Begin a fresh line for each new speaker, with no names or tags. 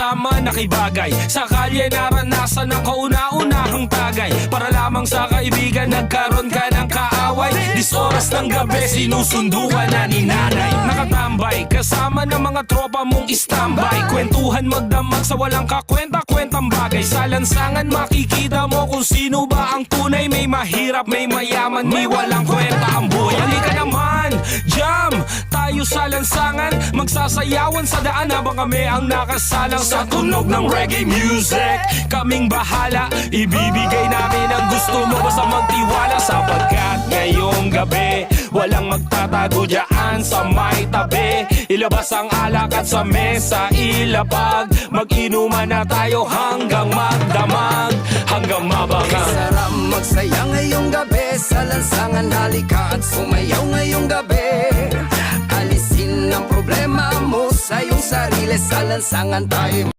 kasama nakibagay. Sa kalye naranasan ng kauna-unahang tagay. Para lamang sa kaibigan nagkaroon ka ng kaaway. 10 oras ng gabi sinusunduan na ni nanay. Nakatambay kasama ng mga tropa mong istambay. Kwentuhan magdamag sa walang kakwenta-kwentang bagay. Sa lansangan makikita mo kung sino ba ang tunay. May mahirap, may mayaman, may walang kwenta ang buhay. Halika naman, jam tayo sa lansangan. Magsasayawan sa daan habang kami ang nakasalang sa tunog ng reggae music. Kaming bahala, ibibigay namin ang gusto mo. Basta magtiwala sapagkat ngayong gabi walang magtatago dyan sa may tabi. Ilabas ang alak at sa mesa ilapag. Mag-inuman na tayo hanggang magdamag, hanggang mabangang.
Sarap magsaya ngayong gabi sa lansangan. Halika at sumayaw ngayong gabi. Alisin ang problema mo sa iyong sarili. Sa lansangan tayo